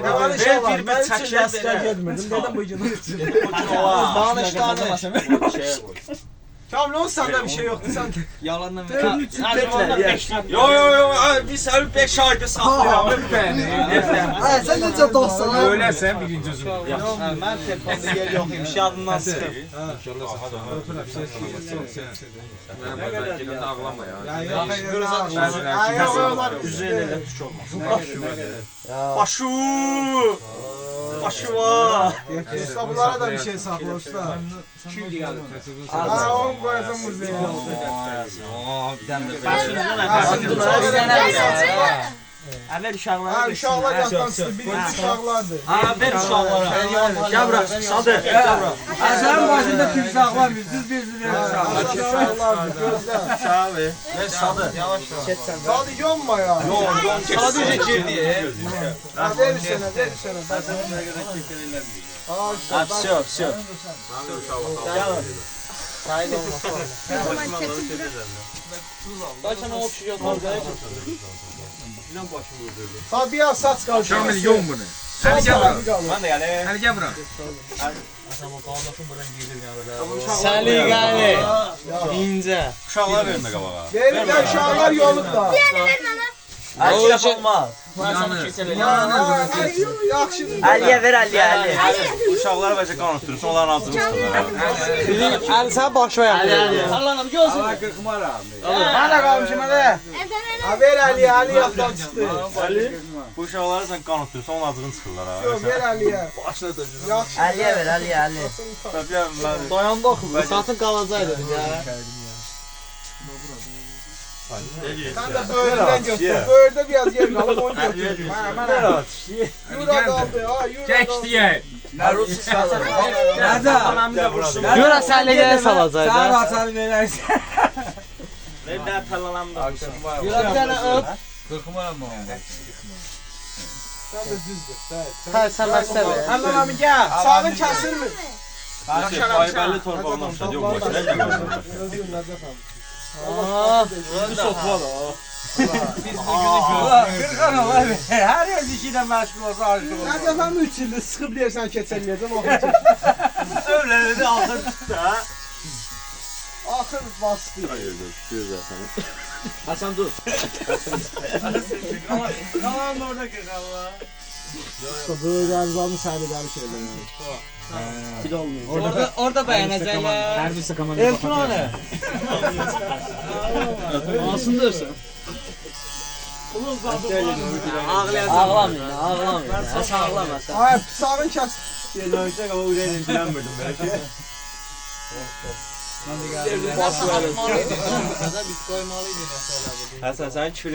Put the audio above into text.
Ben bir çəkir əskər getmirdim. Dedim bu gün. Danışdı anlamasın. Kamilon sende bir şey yoktu sen. Yalandan Yo biz her 5 ayda saklayalım. Ha sen necə dostsan? Öləsən birinci özün. Mən telefonda yer yox imiş, yadımdan çıxıb. Mən ağlama ya. Üzerine de tuş olmaz. Başı. Başı var. Usta bunlara da bir şey sakla usta. Ha onu koyasın müziğe. Əvvəl uşaqlara Ha uşaqlar yatdansın. Birinci uşaqlardır. Ver uşaqlara. Gel bırak. Sadı. Gel bırak. Sen başında tüm saklamıyor. Siz birbirine Uşaqlardır. Gözlə. Şavi. Ver sadı. Yavaş. Sadı yonma ya. Sadece girdi. Ha ver sənə, ver sənə. Ha usta. Все. Qaçana o kişi yoxdur. Ha bir az saç qaldı. Kamil yon bunu. Hadi gel bırak. Ben de geldim. Hadi gel bırak. Səliqəli. İncə. Uşaqlar vermə qabağa. Verin ya uşaqlar yolunda. Açıq olmaz. Yaxşı. Əliyə ver Əliyə. Uşaqlar bəlkə qan ötürürsən, onların ağzını sıxırlar. Əli sən başına yapıyor. Allah'ım gözüm. Mən də qalmışım hələ. Ha ver Ali, Ali yatdan çıxdı. Bu uşaqları sən qan ötürürsən, onun ağzını sıxırlar. Yox, ver Aliyə. Başına döcünür. Yaxşı. Əliyə ver Əliyə. Dayanda oxu. Satın qalacaq dedim ya. Sen de böğürden götür. Böğürde biraz yer kalıp onu götür. Yura kaldı ha, yura Geç kaldı. diye. Yura səliqəli salacaq Sen da. atar verirsin. Bir daha talanam da. Yura bir dənə öp. Sen de düzdür. Hə, sən məsə ver. Hemen abi gel. Sağın kesir mi? Ayberli torpağın olsa diyor. Özgür Necdet abi. Bir sokma da. Kırkan olar. Her yer işiyle meşgul olsa aşık olur. Necdet abi 3 yıldır sıkıp dersen keçerleyeceğim. Öyle dedi ahır tuttu ha. Ahır bastı. Hasan dur. Kalan orada kırk Allah. Böyle erzamı sahneleri şeyler. Orada bəyənəcəklər. Her bir sıkamanı Eltun o ne? Ağlasın dersin. Ağlamayın, ağlamayın. Sən ağlama sən. Ay sağın kes. Gelmeyecek ama uğrayın bilenmedim belki. Baş verin. Biz koymalıydı mesela. Hasan sen